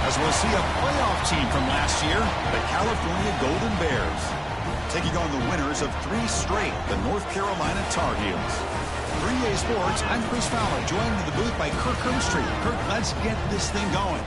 as we'll see a playoff team from last year, the California Golden Bears, taking on the winners of 3 straight, the North Carolina Tar Heels. 3A Sports, I'm Chris Fowler, joined in the booth by Kirk Hermstreet. Kirk, let's get this thing going.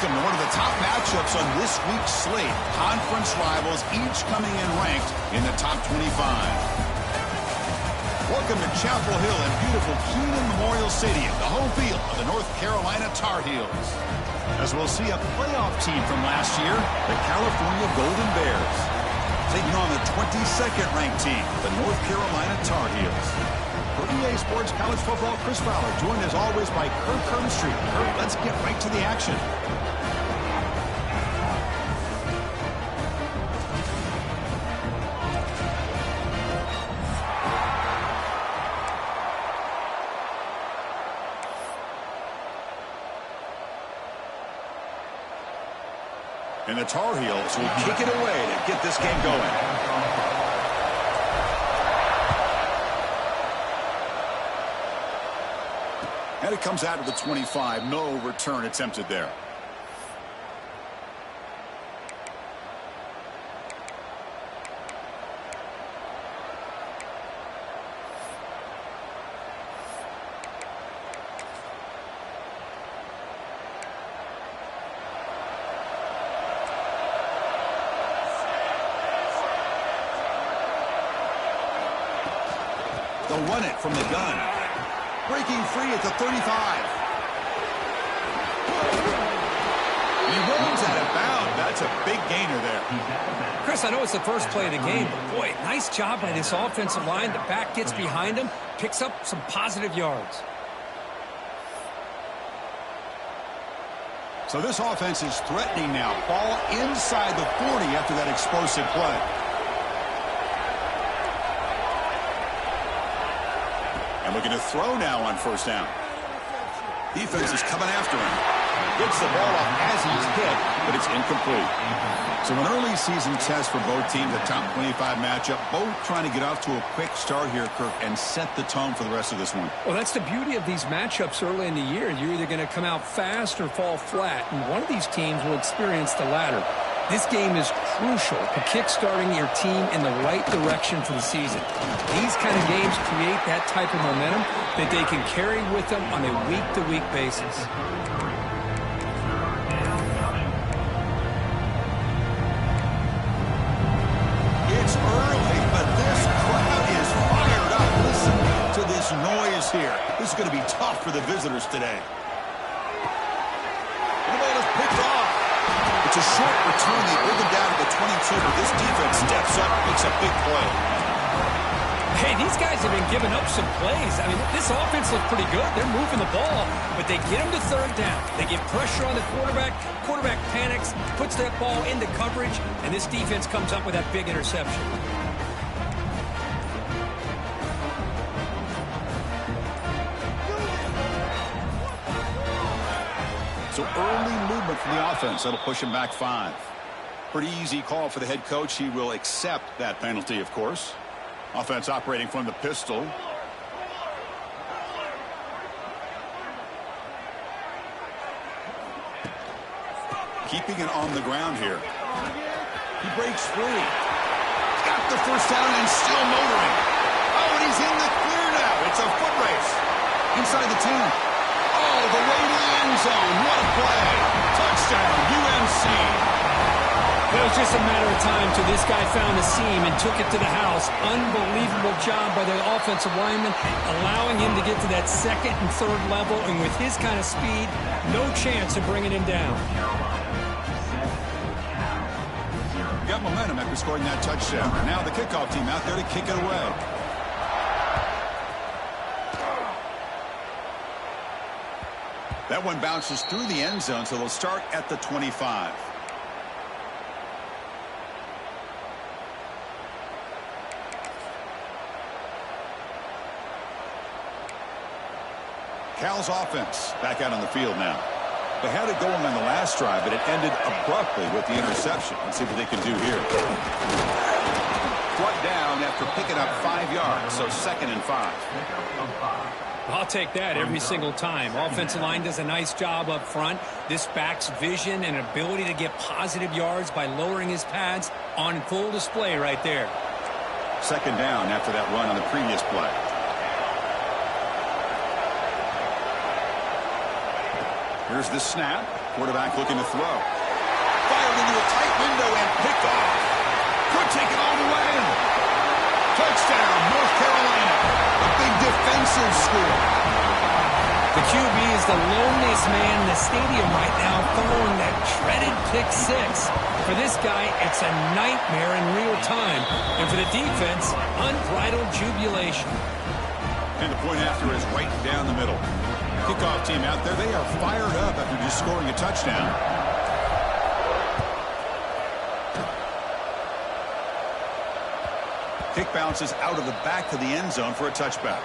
Welcome to one of the top matchups on this week's slate. Conference rivals, each coming in ranked in the top 25. Welcome to Chapel Hill and beautiful Keenan Memorial Stadium, the home field of the North Carolina Tar Heels, as we'll see a playoff team from last year, the California Golden Bears, taking on the 22nd ranked team, the North Carolina Tar Heels. For EA Sports College Football, Chris Fowler, joined as always by Kirk Hermstreet. Kirk, let's get right to the action. the Tar Heels will kick it away to get this game going. And it comes out of the 25. No return attempted there. They'll run it from the gun. Breaking free at the 35. He runs out of bounds. That's a big gainer there. Chris, I know it's the first play of the game, but boy, nice job by this offensive line. The back gets behind him, picks up some positive yards. So this offense is threatening now. Ball inside the 40 after that explosive play. And looking to throw now on first down. Defense is coming after him. Gets the ball off as he's hit, but it's incomplete. So an early season test for both teams, a top 25 matchup. Both trying to get off to a quick start here, Kirk, and set the tone for the rest of this one. Well, that's the beauty of these matchups early in the year. You're either going to come out fast or fall flat, and one of these teams will experience the latter. This game is crucial to kick-starting your team in the right direction for the season. These kind of games create that type of momentum that they can carry with them on a week-to-week basis. It's early, but this crowd is fired up. Listen to this noise here. This is going to be tough for the visitors today. The ball is picked off. It's a short return. They bring him down to the 22, but this defense steps up and makes a big play. Hey, these guys have been giving up some plays. I mean, this offense looks pretty good. They're moving the ball, but they get him to third down. They get pressure on the quarterback. Quarterback panics, puts that ball into coverage, and this defense comes up with that big interception. So early movement from the offense. That'll push him back 5. Pretty easy call for the head coach. He will accept that penalty, of course. Offense operating from the pistol. Keeping it on the ground here. He breaks free. Got the first down and still motoring. Oh, and he's in the clear now. It's a foot race. Inside the 10. Oh, the way to the end zone. What a play. Touchdown, UNC. It was just a matter of time till this guy found the seam and took it to the house. Unbelievable job by the offensive lineman, allowing him to get to that second and third level. And with his kind of speed, no chance of bringing him down. Got momentum after scoring that touchdown. Now the kickoff team out there to kick it away. That one bounces through the end zone, so they'll start at the 25. Cal's offense back out on the field now. They had it going on the last drive, but it ended abruptly with the interception. Let's see what they can do here. Brought down after picking up 5 yards, so 2nd and 5. I'll take that every single time. Offensive line does a nice job up front. This back's vision and ability to get positive yards by lowering his pads on full display right there. 2nd down after that run on the previous play. Here's the snap. Quarterback looking to throw. Fired into a tight window and picked off. Could take it all the way. Touchdown, North Carolina. A big defensive score. The QB is the loneliest man in the stadium right now, throwing that dreaded pick 6. For this guy, it's a nightmare in real time. And for the defense, unbridled jubilation. And the point after is right down the middle. Kickoff team out there, they are fired up after just scoring a touchdown. Kick bounces out of the back of the end zone for a touchback.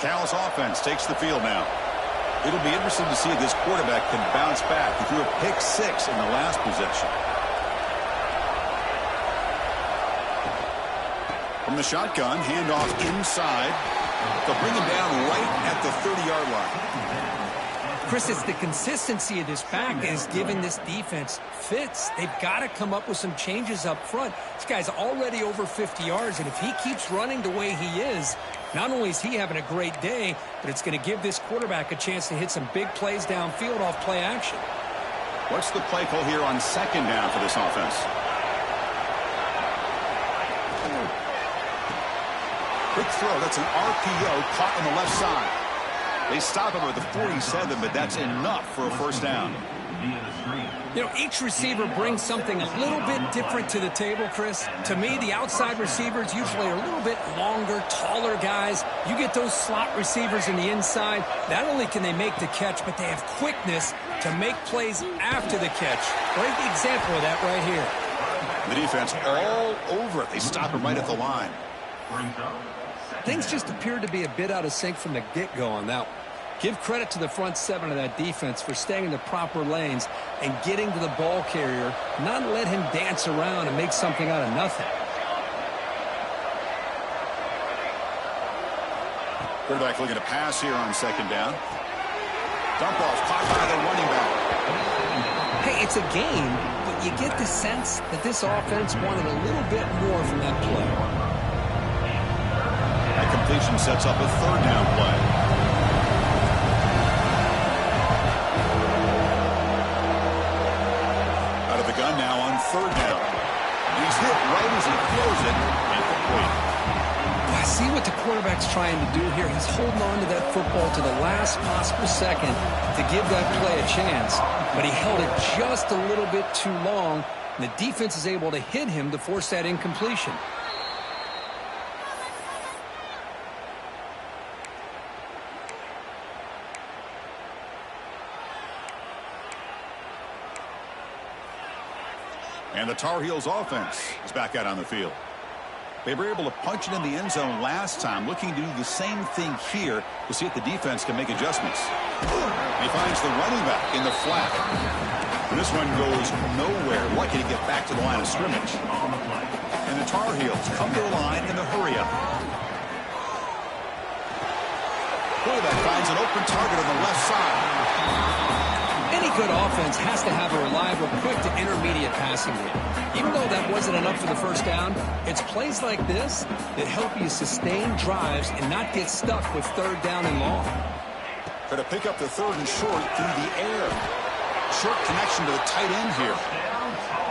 Cal's offense takes the field now. It'll be interesting to see if this quarterback can bounce back. He threw a pick 6 in the last possession. From the shotgun, handoff inside. They'll bring him down right at the 30-yard line. Chris, it's the consistency of this back that is giving this defense fits. They've got to come up with some changes up front. This guy's already over 50 yards, and if he keeps running the way he is, not only is he having a great day, but it's going to give this quarterback a chance to hit some big plays downfield off play action. What's the play call here on second down for this offense? Quick throw. That's an RPO caught on the left side. They stop him at the 47, but that's enough for a first down. You know, each receiver brings something a little bit different to the table, Chris. To me, the outside receivers usually are a little bit longer, taller guys. You get those slot receivers in the inside. Not only can they make the catch, but they have quickness to make plays after the catch. Great example of that right here. The defense all over it. They stop him right at the line. Things just appeared to be a bit out of sync from the get-go on that one. Give credit to the front seven of that defense for staying in the proper lanes and getting to the ball carrier, not let him dance around and make something out of nothing. Quarterback looking to pass here on second down. Dump off caught by the running back. Hey, it's a game, but you get the sense that this offense wanted a little bit more from that play. That completion sets up a third down play. Out of the gun now on third down. He's hit right as he throws it. Incomplete. I see what the quarterback's trying to do here. He's holding on to that football to the last possible second to give that play a chance. But he held it just a little bit too long, and the defense is able to hit him to force that incompletion. And the Tar Heels offense is back out on the field. They were able to punch it in the end zone last time, looking to do the same thing here to see if the defense can make adjustments. He finds the running back in the flat. And this one goes nowhere. Lucky to get back to the line of scrimmage. And the Tar Heels come to the line in the hurry-up. Quarterback finds an open target on the left side. Any good offense has to have a reliable, quick to intermediate passing game. Even though that wasn't enough for the first down, it's plays like this that help you sustain drives and not get stuck with third down and long. Try to pick up the third and short through the air. Short connection to the tight end here.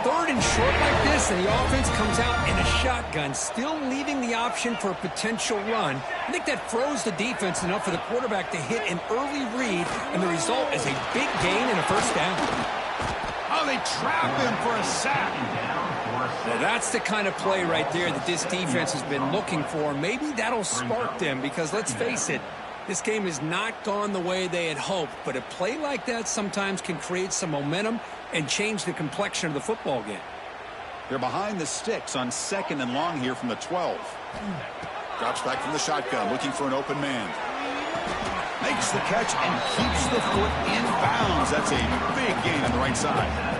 Third and short like this, and the offense comes out in a shotgun, still leaving the option for a potential run. I think that froze the defense enough for the quarterback to hit an early read, and the result is a big gain and a first down. Oh, they trap him for a sack. Well, that's the kind of play right there that this defense has been looking for. Maybe that'll spark them because, let's face it, this game has not gone the way they had hoped, but a play like that sometimes can create some momentum and change the complexion of the football game. They're behind the sticks on second and long here from the 12. Drops back from the shotgun, looking for an open man. Makes the catch and keeps the foot in bounds. That's a big gain on the right side.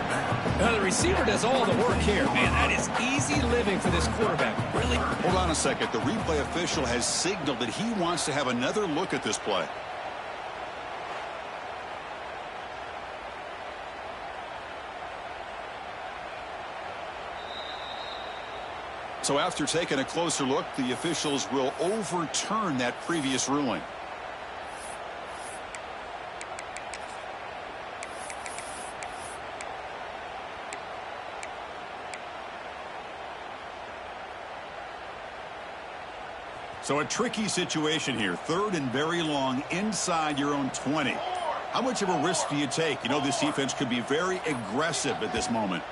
Now, the receiver does all the work here. Man, that is easy living for this quarterback. Really? Hold on a second. The replay official has signaled that he wants to have another look at this play. So after taking a closer look, the officials will overturn that previous ruling. So a tricky situation here. Third and very long inside your own 20. How much of a risk do you take? You know, this defense could be very aggressive at this moment.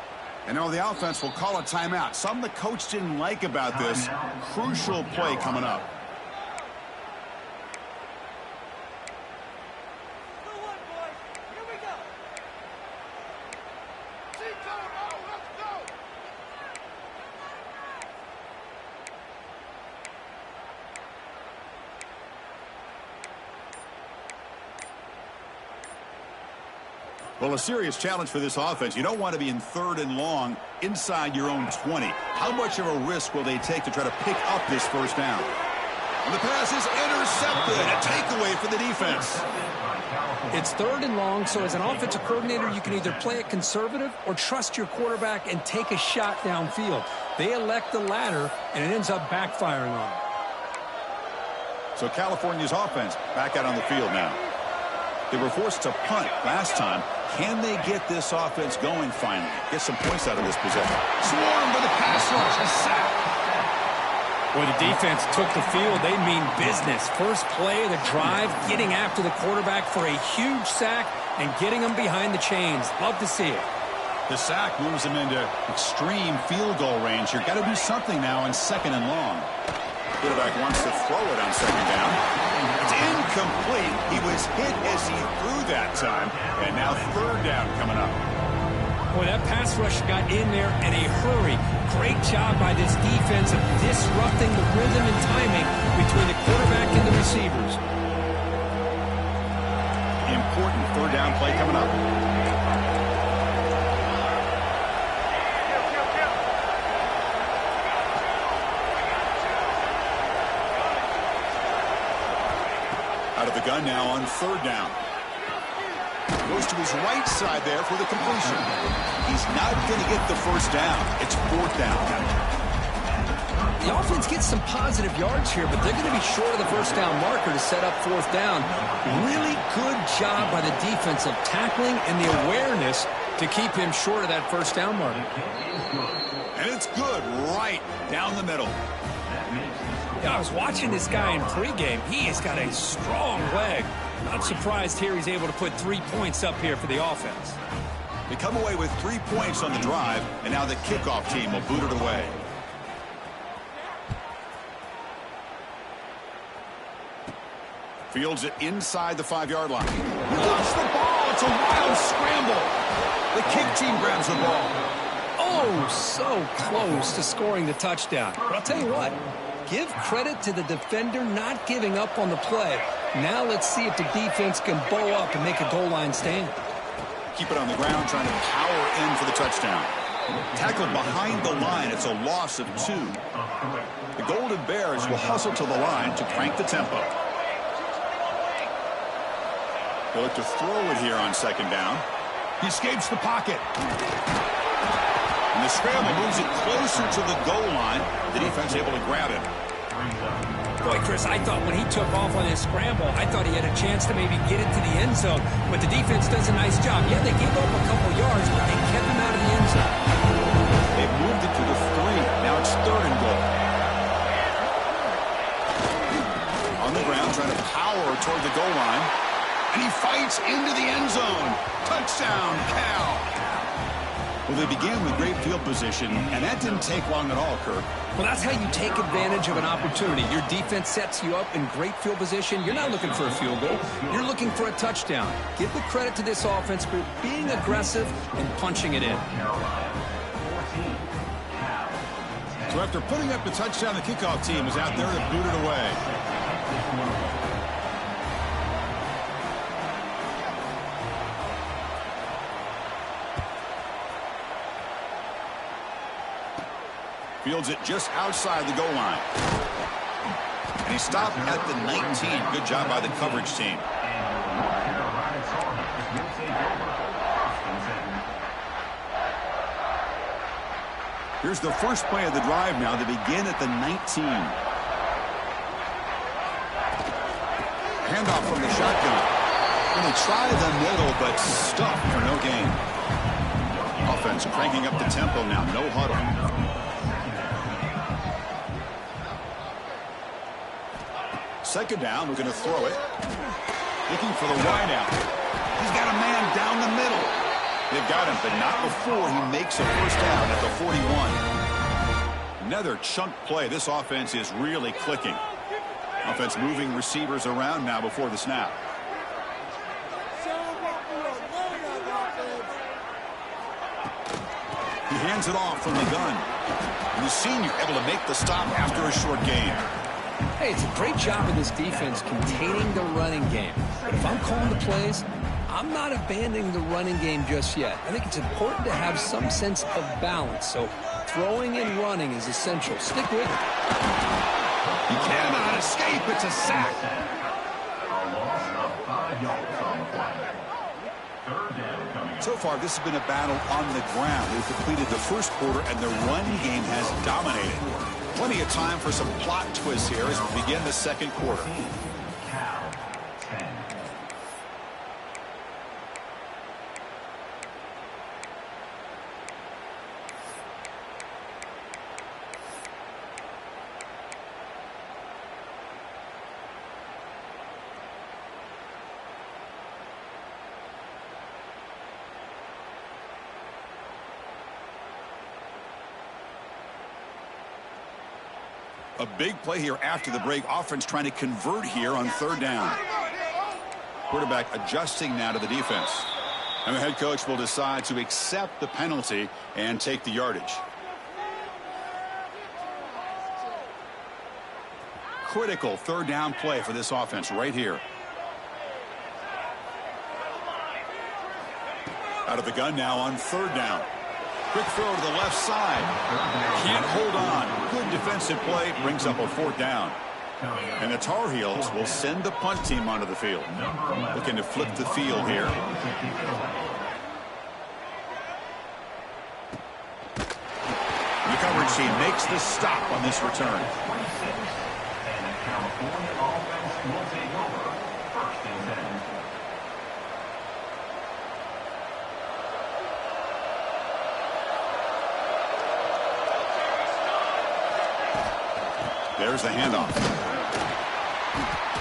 And now the offense will call a timeout. Something the coach didn't like about this. Crucial play coming up. Well, a serious challenge for this offense. You don't want to be in 3rd and long inside your own 20. How much of a risk will they take to try to pick up this first down? And the pass is intercepted. A takeaway for the defense. It's 3rd and long, so as an offensive coordinator, you can either play it conservative or trust your quarterback and take a shot downfield. They elect the latter, and it ends up backfiring on them. So California's offense back out on the field now. They were forced to punt last time. Can they get this offense going finally? Get some points out of this possession. Swarm with a pass rush. A sack. Boy, the defense took the field. They mean business. First play of the drive, getting after the quarterback for a huge sack and getting him behind the chains. Love to see it. The sack moves them into extreme field goal range. You've got to do something now on 2nd and long. Quarterback wants to throw it on 2nd down. It's incomplete. He was hit as he threw that time. And now 3rd down coming up. Boy, that pass rush got in there in a hurry. Great job by this defense of disrupting the rhythm and timing between the quarterback and the receivers. Important 3rd down play coming up. Out of the gun now on 3rd down. Goes to his right side there for the completion. He's not going to get the first down. It's 4th down. The offense gets some positive yards here, but they're going to be short of the first down marker to set up 4th down. Really good job by the defense of tackling and the awareness to keep him short of that first down marker. And it's good right down the middle. Yeah, I was watching this guy in pregame. He has got a strong leg. Not surprised here he's able to put 3 points up here for the offense. They come away with 3 points on the drive, and now the kickoff team will boot it away. Fields it inside the 5-yard line. He lost the ball. It's a wild scramble. The kick team grabs the ball. Oh, so close to scoring the touchdown. But I'll tell you what. Give credit to the defender not giving up on the play. Now let's see if the defense can bow up and make a goal line stand. Keep it on the ground, trying to power in for the touchdown. Tackled behind the line. It's a loss of 2. The Golden Bears will hustle to the line to crank the tempo. They'll look to throw it here on 2nd down. He escapes the pocket. And the scramble moves it closer to the goal line. The defense able to grab it. Boy, Chris, I thought when he took off on his scramble, I thought he had a chance to maybe get it to the end zone. But the defense does a nice job. Yeah, they gave up a couple yards, but they kept him out of the end zone. They moved it to the 3. Now it's 3rd and goal. On the ground, trying to power toward the goal line. And he fights into the end zone. Touchdown, Cal. Well, they began with great field position, and that didn't take long at all, Kirk. Well, that's how you take advantage of an opportunity. Your defense sets you up in great field position. You're not looking for a field goal. You're looking for a touchdown. Give the credit to this offense for being aggressive and punching it in. So after putting up the touchdown, the kickoff team is out there to boot it away. Fields it just outside the goal line. And he stopped at the 19. Good job by the coverage team. Here's the first play of the drive now. They begin at the 19. Handoff from the shotgun. And they try the middle, but stuffed for no gain. Offense cranking up the tempo now. No huddle. Second down, we're going to throw it. Looking for the wideout. He's got a man down the middle. They've got him, but not before he makes a first down at the 41. Another chunk play. This offense is really clicking. Offense moving receivers around now before the snap. He hands it off from the gun. And the senior able to make the stop after a short gain. Hey, it's a great job of this defense containing the running game. But if I'm calling the plays, I'm not abandoning the running game just yet. I think it's important to have some sense of balance. So throwing and running is essential. Stick with it. He cannot escape. It's a sack. So far, this has been a battle on the ground. We've completed the first quarter, and the run game has dominated. Plenty of time for some plot twists here as we begin the second quarter. A big play here after the break. Offense trying to convert here on third down. Quarterback adjusting now to the defense. And the head coach will decide to accept the penalty and take the yardage. Critical third down play for this offense right here. Out of the gun now on third down. Quick throw to the left side. Can't hold on. Good defensive play. Brings up a fourth down. And the Tar Heels will send the punt team onto the field. Looking to flip the field here. The coverage team makes the stop on this return. There's the handoff.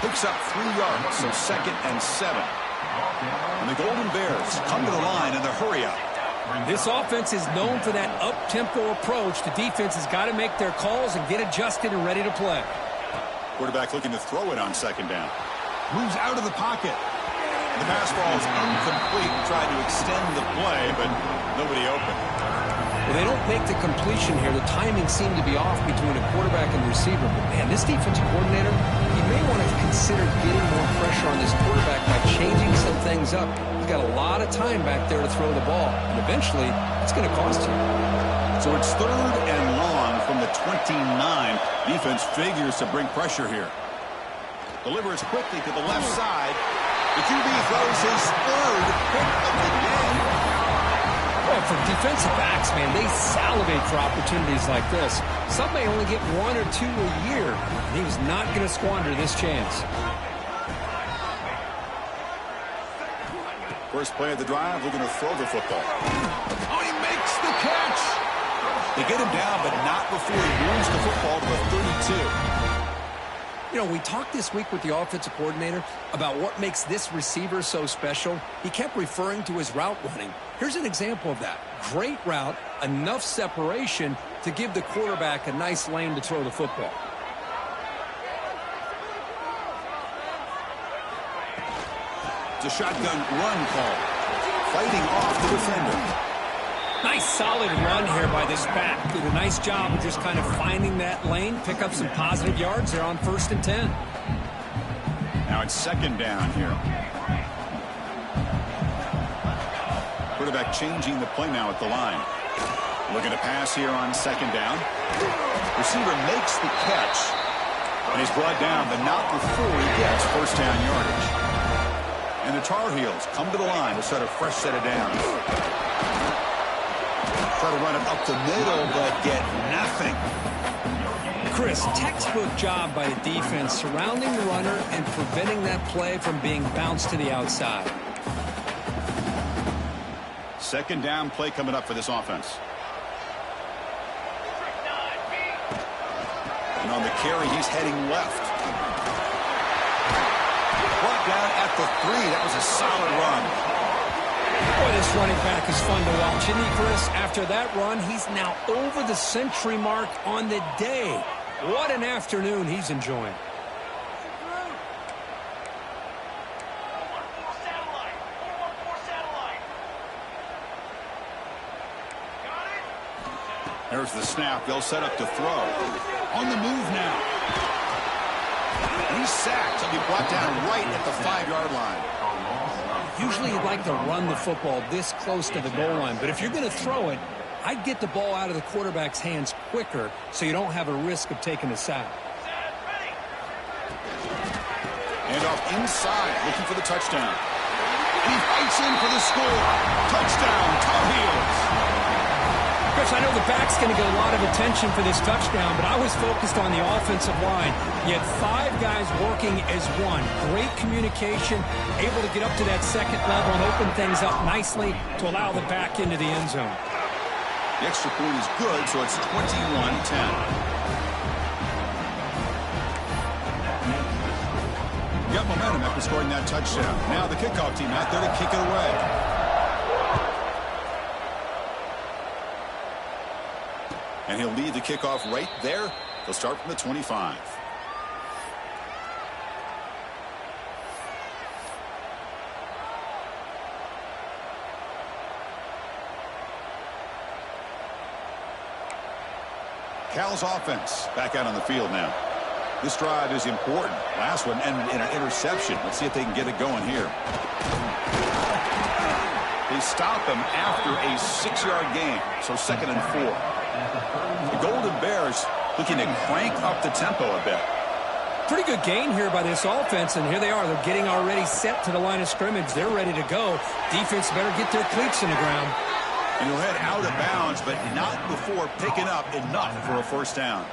Picks up 3 yards, so 2nd and 7. And the Golden Bears come to the line in the hurry-up. This offense is known for that up-tempo approach. The defense has got to make their calls and get adjusted and ready to play. Quarterback looking to throw it on 2nd down. Moves out of the pocket. The pass ball is incomplete. Tried to extend the play, but nobody open. Well, they don't make the completion here. The timing seemed to be off between a quarterback and the receiver. But, man, this defensive coordinator, he may want to consider getting more pressure on this quarterback by changing some things up. He's got a lot of time back there to throw the ball. And eventually, it's going to cost you. So it's 3rd and long from the 29. Defense figures to bring pressure here. Delivers quickly to the left side. The QB throws his 3rd pick of the game. Well, for defensive backs, man, they salivate for opportunities like this. Some may only get 1 or 2 a year. He was not going to squander this chance. First play of the drive, looking to throw the football. Oh, he makes the catch. They get him down, but not before he moves the football to the 32. You know, we talked this week with the offensive coordinator about what makes this receiver so special. He kept referring to his route running. Here's an example of that. Great route, enough separation to give the quarterback a nice lane to throw the football. It's a shotgun run call. Fighting off the defender. Nice solid run here by this back. Did a nice job of just kind of finding that lane, pick up some positive yards there on 1st and 10. Now it's 2nd down here. Quarterback changing the play now at the line. Looking to pass here on 2nd down. Receiver makes the catch. And he's brought down, but not before he gets 1st down yardage. And the Tar Heels come to the line to set a fresh set of downs. Try to run it up the middle, but get nothing. Chris, textbook job by the defense surrounding the runner and preventing that play from being bounced to the outside. 2nd down play coming up for this offense. And on the carry, he's heading left. Brought down at the 3. That was a solid run. Boy, this running back is fun to watch, isn't he, Chris? After that run, he's now over the century mark on the day. What an afternoon he's enjoying. There's the snap. They'll set up to throw. On the move now. He's sacked. He'll be brought down right at the 5-yard line. Usually you'd like to run the football this close to the goal line, but if you're going to throw it, I'd get the ball out of the quarterback's hands quicker so you don't have a risk of taking a sack. And off inside, looking for the touchdown. And he fights in for the score. Touchdown, Tar Heels. Chris, I know the back's going to get a lot of attention for this touchdown, but I was focused on the offensive line. You had 5 guys working as one. Great communication, able to get up to that second level and open things up nicely to allow the back into the end zone. The extra point is good, so it's 21-10. Got momentum after scoring that touchdown. Now the kickoff team out there to kick it away. And he'll lead the kickoff right there. They'll start from the 25. Cal's offense back out on the field now. This drive is important. Last one ended in an interception. Let's see if they can get it going here. They stop him after a 6-yard gain, so 2nd and 4. The Golden Bears looking to crank up the tempo a bit. Pretty good gain here by this offense, and here they are. They're getting already set to the line of scrimmage. They're ready to go. Defense better get their cleats in the ground. And he'll head out of bounds, but not before picking up enough for a first down.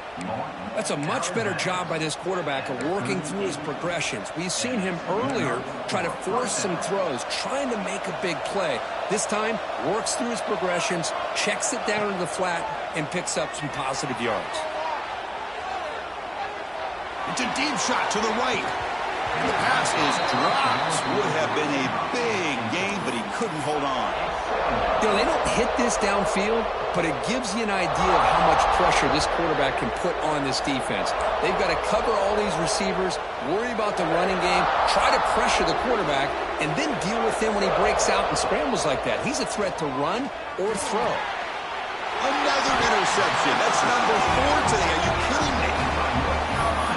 That's a much better job by this quarterback of working through his progressions. We've seen him earlier try to force some throws, trying to make a big play. This time, works through his progressions, checks it down into the flat, and picks up some positive yards. It's a deep shot to the right. And the pass is dropped. Would have been a big gain, but he couldn't hold on. You know, they don't hit this downfield, but it gives you an idea of how much pressure this quarterback can put on this defense. They've got to cover all these receivers, worry about the running game, try to pressure the quarterback, and then deal with him when he breaks out and scrambles like that. He's a threat to run or throw. Another interception. That's number 4 today. Are you kidding me?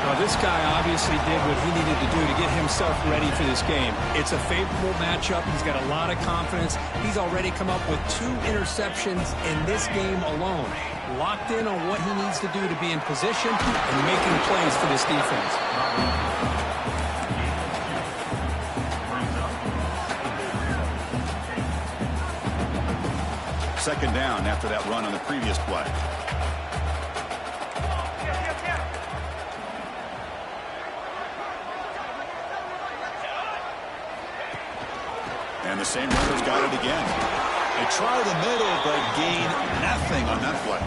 Well, this guy obviously did what he needed to do to get himself ready for this game. It's a favorable matchup. He's got a lot of confidence. He's already come up with 2 interceptions in this game alone. Locked in on what he needs to do to be in position and making plays for this defense. Second down after that run on the previous play. And the same runner's got it again. They try the middle, but gain nothing on that play.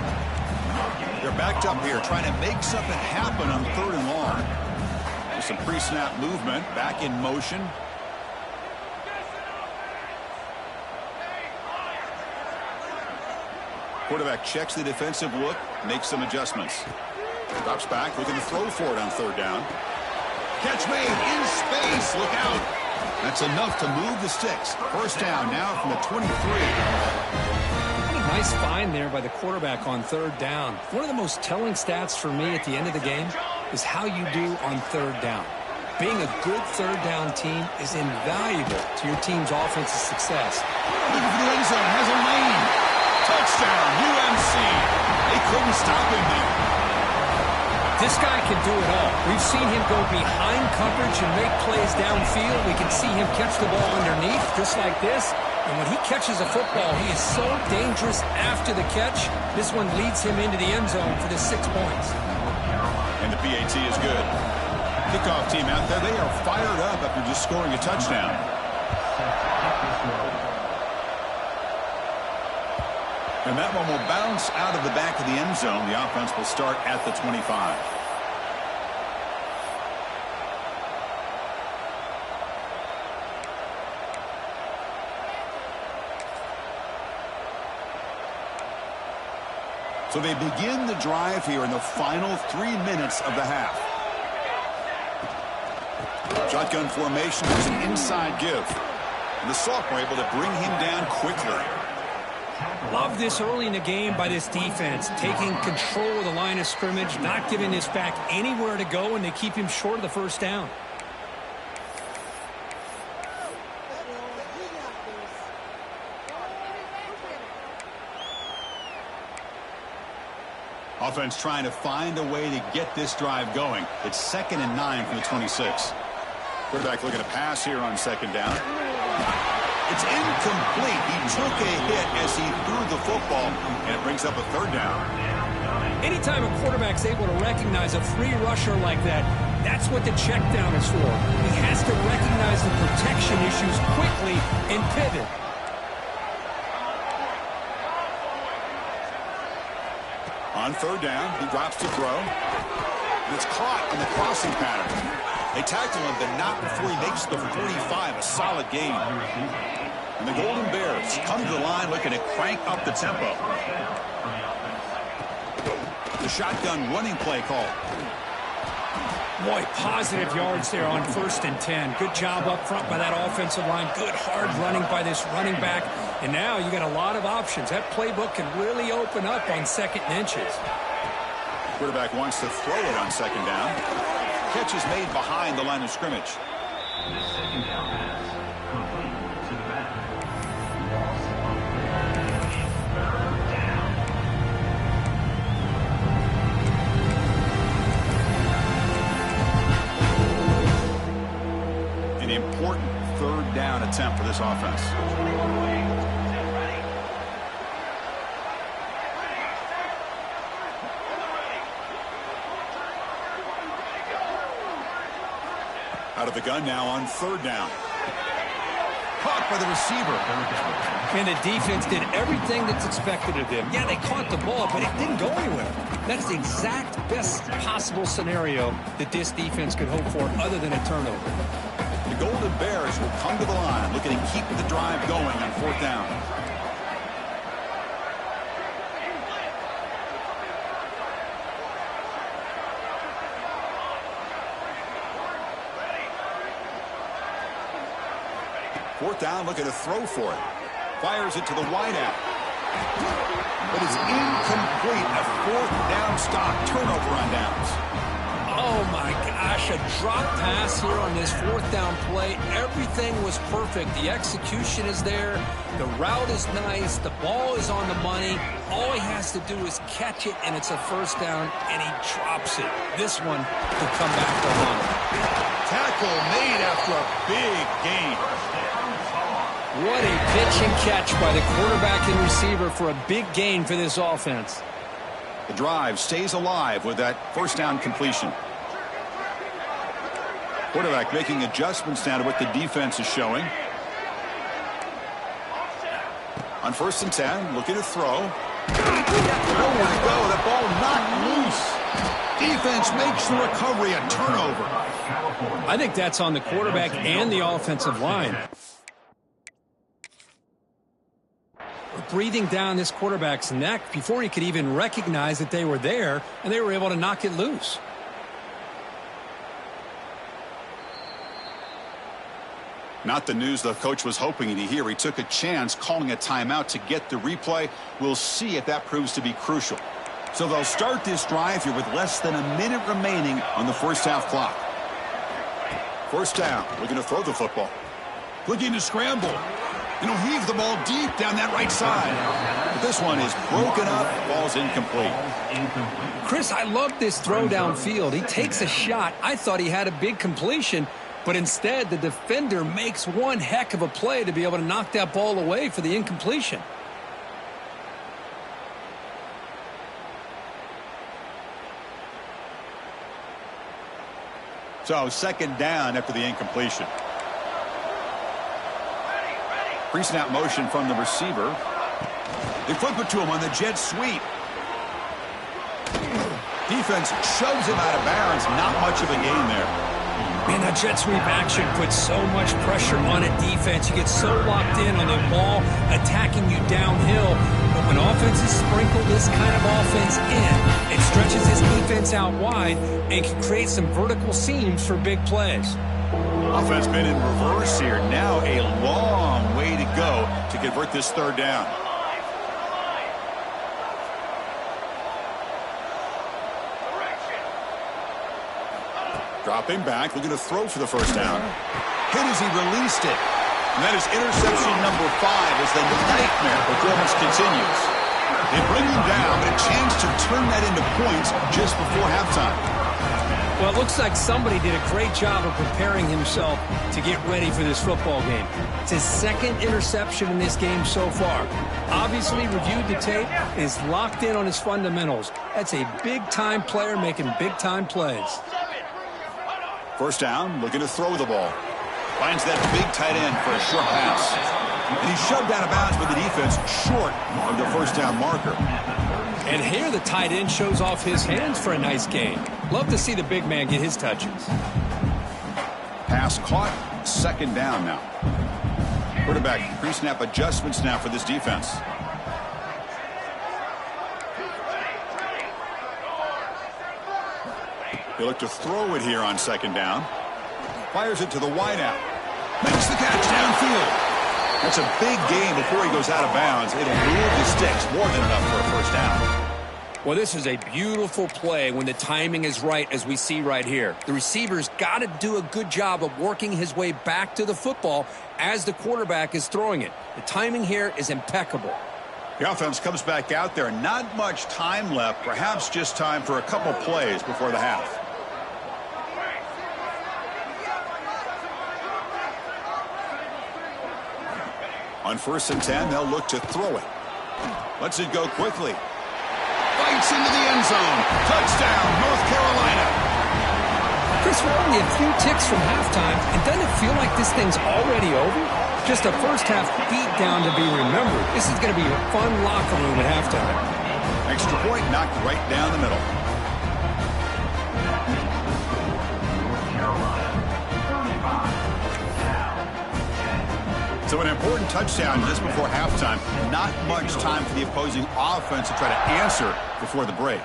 They're backed up here, trying to make something happen on 3rd and long. There's some pre-snap movement, back in motion. Quarterback checks the defensive look, makes some adjustments. Drops back, looking to throw for it on 3rd down. Catch made in space, look out. That's enough to move the sticks. First down now from the 23. Nice find there by the quarterback on 3rd down. One of the most telling stats for me at the end of the game is how you do on 3rd down. Being a good 3rd down team is invaluable to your team's offensive success. Looking for the end zone, has a lane. Touchdown, UMC. They couldn't stop him there. This guy can do it all. We've seen him go behind coverage and make plays downfield. We can see him catch the ball underneath just like this. And when he catches a football, he is so dangerous after the catch. This one leads him into the end zone for the 6 points. And the PAT is good. Kickoff team out there, they are fired up after just scoring a touchdown. And that one will bounce out of the back of the end zone. The offense will start at the 25. So they begin the drive here in the final 3 minutes of the half. Shotgun formation was an inside give. And the Soft were able to bring him down quickly. Love this early in the game by this defense, taking control of the line of scrimmage, not giving this back anywhere to go, and they keep him short of the first down. Offense trying to find a way to get this drive going. It's 2nd and 9 from the 26. Quarterback looking to pass here on 2nd down. It's incomplete. He took a hit as he threw the football, and it brings up a 3rd down. Anytime a quarterback's able to recognize a free rusher like that, that's what the check down is for. He has to recognize the protection issues quickly and pivot. On 3rd down, he drops to throw. And it's caught on the crossing pattern. They tackle him, but not before he makes the 45, a solid gain. And the Golden Bears come to the line looking to crank up the tempo. The shotgun running play call. Boy, positive yards there on 1st and 10. Good job up front by that offensive line. Good hard running by this running back. And now you got a lot of options. That playbook can really open up on 2nd and inches. Quarterback wants to throw it on 2nd down. Catch is made behind the line of scrimmage. The 2nd down pass complete to the back. Loss of 3rd down. An important 3rd down attempt for this offense. Out of the gun now on 3rd down. Caught by the receiver. And the defense did everything that's expected of them. Yeah, they caught the ball, but it didn't go anywhere. That's the exact best possible scenario that this defense could hope for other than a turnover. The Golden Bears will come to the line looking to keep the drive going on 4th down. Fourth down, looking to throw for it. Fires it to the wideout. But it's incomplete. A 4th down stop. Turnover on downs. Oh, my gosh. A drop pass here on this 4th down play. Everything was perfect. The execution is there. The route is nice. The ball is on the money. All he has to do is catch it, and it's a 1st down, and he drops it. This one could come back to home. Tackle made after a big gain. What a pitch and catch by the quarterback and receiver for a big gain for this offense. The drive stays alive with that 1st down completion. Quarterback making adjustments now to what the defense is showing. On 1st and 10, looking to throw. Nowhere to go. That ball knocked loose. Defense makes the recovery a turnover. I think that's on the quarterback and the offensive line. Breathing down this quarterback's neck before he could even recognize that they were there, and they were able to knock it loose. Not the news the coach was hoping to hear. He took a chance calling a timeout to get the replay. We'll see if that proves to be crucial. So they'll start this drive here with less than a minute remaining on the 1st half clock. 1st down, looking to throw the football. Looking to scramble. And he'll heave the ball deep down that right side. But this one is broken up, falls incomplete. Chris, I love this throw downfield. He takes a shot. I thought he had a big completion, but instead the defender makes one heck of a play to be able to knock that ball away for the incompletion. So 2nd down after the incompletion. Pre-snap motion from the receiver. They flip it to him on the jet sweep. Defense shoves him out of bounds. Not much of a gain there. Man, that jet sweep action puts so much pressure on a defense. You get so locked in on the ball attacking you downhill. But when offenses sprinkle this kind of offense in, it stretches this defense out wide and can create some vertical seams for big plays. Offense been in reverse here. Now a long way to go to convert this 3rd down. Dropping back, looking to throw for the 1st down. Hit as he released it. And that is interception number 5 as the nightmare performance continues. They bring him down, but a chance to turn that into points just before halftime. Well, it looks like somebody did a great job of preparing himself to get ready for this football game. It's his second interception in this game so far. Obviously reviewed the tape, is locked in on his fundamentals. That's a big-time player making big-time plays. First down, looking to throw the ball. Finds that big tight end for a short pass. And he's shoved out of bounds with the defense short of the first down marker. And here the tight end shows off his hands for a nice gain. Love to see the big man get his touches. Pass caught, second down now. Quarterback pre-snap adjustments now for this defense. They look to throw it here on second down. Fires it to the wideout. Makes the catch downfield. That's a big gain before he goes out of bounds. It'll move the sticks, more than enough for a first down. Well, this is a beautiful play when the timing is right, as we see right here. The receiver's got to do a good job of working his way back to the football as the quarterback is throwing it. The timing here is impeccable. The offense comes back out there. Not much time left. Perhaps just time for a couple plays before the half. On 1st and 10, they'll look to throw it. Lets it go quickly. Bites into the end zone. Touchdown, North Carolina. Chris, we're only a few ticks from halftime, and doesn't it feel like this thing's already over? Just a first-half beatdown to be remembered. This is going to be a fun locker room at halftime. Extra point knocked right down the middle. So an important touchdown just before halftime. Not much time for the opposing offense to try to answer before the break.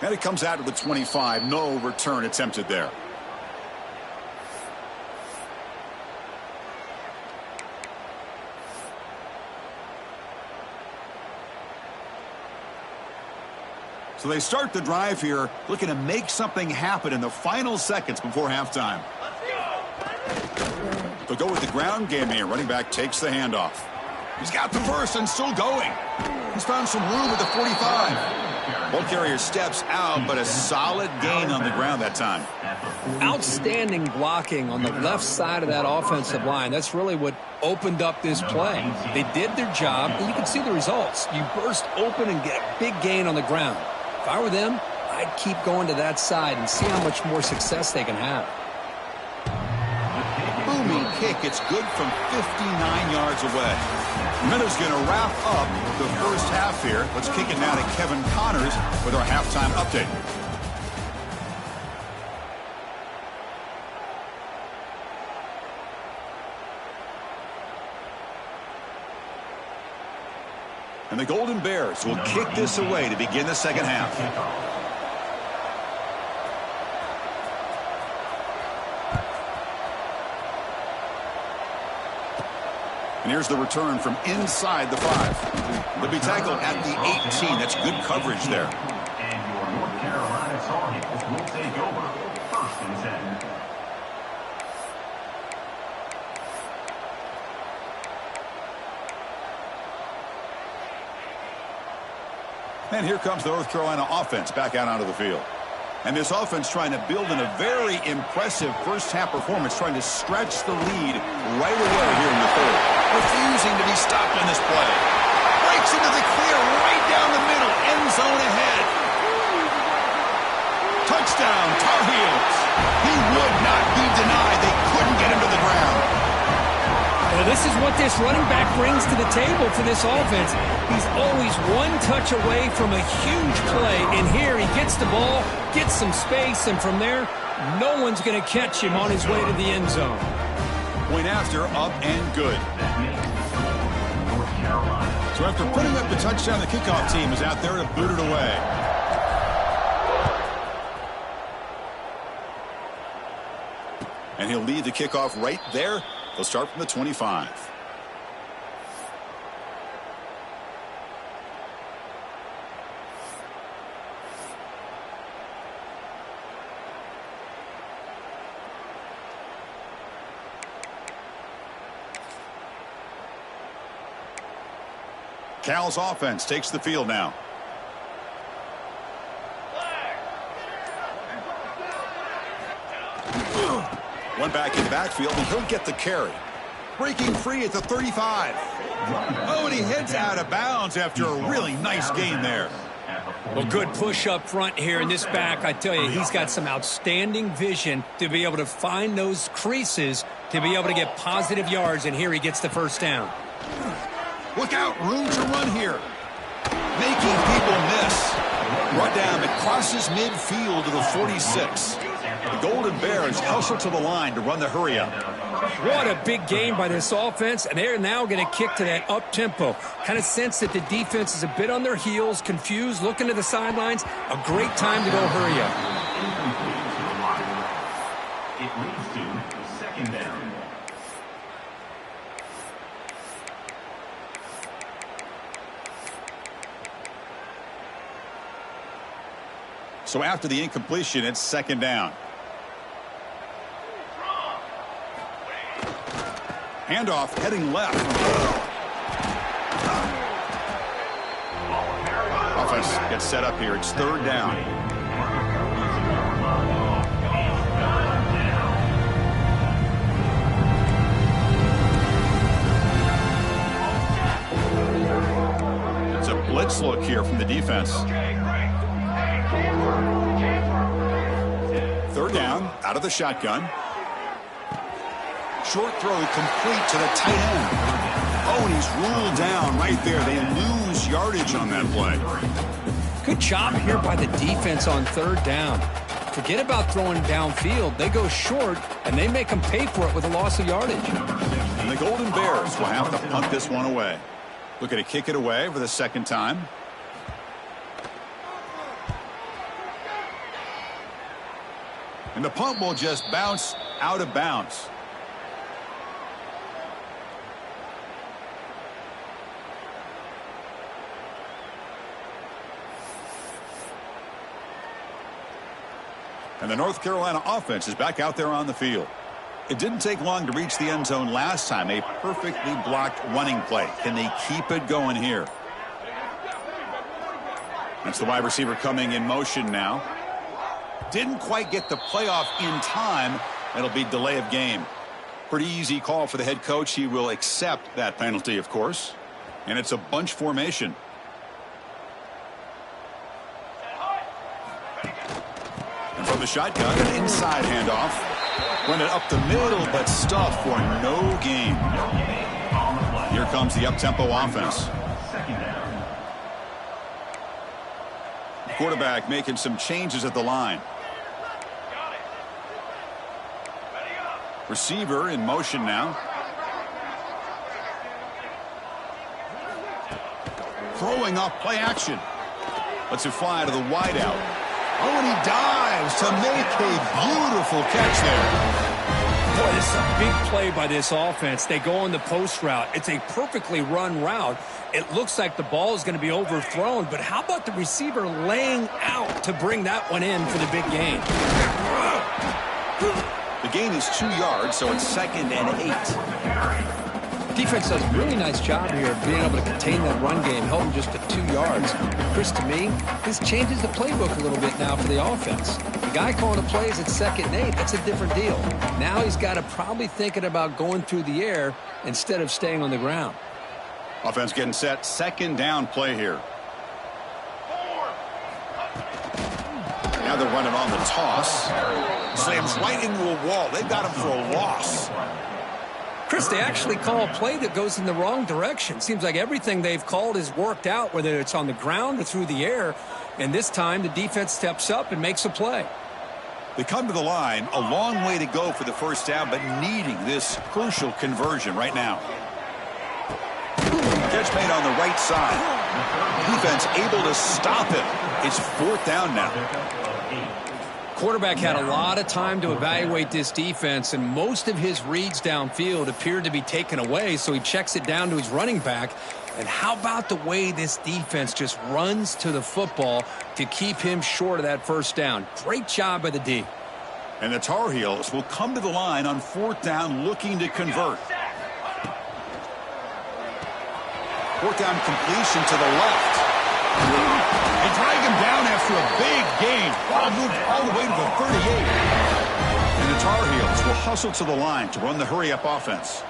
And it comes out of the 25. No return attempted there. So they start the drive here, looking to make something happen in the final seconds before halftime. They'll go with the ground game here. Running back takes the handoff. He's got the first and still going. He's found some room at the 45. Ball carrier steps out, but a solid gain on the ground that time. Outstanding blocking on the left side of that offensive line. That's really what opened up this play. They did their job, and you can see the results. You burst open and get a big gain on the ground. If I were them, I'd keep going to that side and see how much more success they can have. Booming kick. It's good from 59 yards away. Miller's going to wrap up the first half here. Let's kick it now to Kevin Connors with our halftime update. And the Golden Bears will kick this away to begin the second half. And here's the return from inside the 5. They'll be tackled at the 18. That's good coverage there. And your North Carolina Tar Heels will take over 1st and 10. And here comes the North Carolina offense back out onto the field. And this offense trying to build in a very impressive first-half performance, trying to stretch the lead right away here in the third. Refusing to be stopped on this play. Breaks into the clear right down the middle. End zone ahead. Touchdown, Tar Heels. He would not be denied. They couldn't get him to the ground. Well, this is what this running back brings to the table for this offense. He's always one touch away from a huge play, and here he gets the ball, gets some space, and from there, no one's going to catch him on his way to the end zone. Point after, up and good. So after putting up the touchdown, the kickoff team is out there to boot it away. And he'll lead the kickoff right there. They'll start from the 25. Cal's offense takes the field now. One back in the backfield, and he'll get the carry. Breaking free at the 35. Oh, and he heads out of bounds after a really nice gain there. Well, good push up front here in this back. I tell you, he's got some outstanding vision to be able to find those creases to be able to get positive yards, and here he gets the first down. Look out, room to run here. Making people miss. Brought down that crosses midfield to the 46. The Golden Bears hustle to the line to run the hurry up. What a big game by this offense, and they're now going to kick to that up-tempo. Kind of sense that the defense is a bit on their heels, confused, looking to the sidelines. A great time to go hurry up. It leads to second down. So after the incompletion, it's second down. Handoff heading left. Offense gets set up here. It's third down. It's a blitz look here from the defense. Third down, out of the shotgun. Short throw complete to the tight end. Oh, and he's ruled down right there. They lose yardage on that play. Good job here by the defense on third down. Forget about throwing downfield. They go short, and they make them pay for it with a loss of yardage. And the Golden Bears will have to punt this one away. Looking to kick it away for the second time. And the punt will just bounce out of bounds. And the North Carolina offense is back out there on the field. It didn't take long to reach the end zone last time. A perfectly blocked running play. Can they keep it going here? That's the wide receiver coming in motion now. Didn't quite get the playoff in time. It'll be delay of game. Pretty easy call for the head coach. He will accept that penalty, of course. And it's a bunch formation. And from the shotgun, an inside handoff. Run it up the middle, but stuffed for no gain. Here comes the up-tempo offense. Quarterback making some changes at the line. Receiver in motion now. Throwing off play action. Lets it fly to the wideout. Oh, and he dives to make a beautiful catch there. Boy, this is a big play by this offense. They go on the post route. It's a perfectly run route. It looks like the ball is going to be overthrown, but how about the receiver laying out to bring that one in for the big gain? The gain is 2 yards, so it's 2nd and 8. Defense does a really nice job here of being able to contain that run game, held him just to 2 yards. Chris, to me, this changes the playbook a little bit now for the offense. The guy calling the plays at 2nd and 8, that's a different deal. Now he's got to probably thinking about going through the air instead of staying on the ground. Offense getting set. 2nd down play here. Now they're running on the toss. Slams right into a wall. They've got him for a loss. Chris, they actually call a play that goes in the wrong direction. Seems like everything they've called is worked out, whether it's on the ground or through the air. And this time, the defense steps up and makes a play. They come to the line. A long way to go for the first down, but needing this crucial conversion right now. Catch made on the right side. Defense able to stop it. It's 4th down now. Quarterback had a lot of time to evaluate this defense, and most of his reads downfield appeared to be taken away, so he checks it down to his running back. And how about the way this defense just runs to the football to keep him short of that first down? Great job by the D. And the Tar Heels will come to the line on 4th down looking to convert. Fourth down completion to the left. They drag him down after a big gain. Ball moved all the way to the 38. And the Tar Heels will hustle to the line to run the hurry-up offense.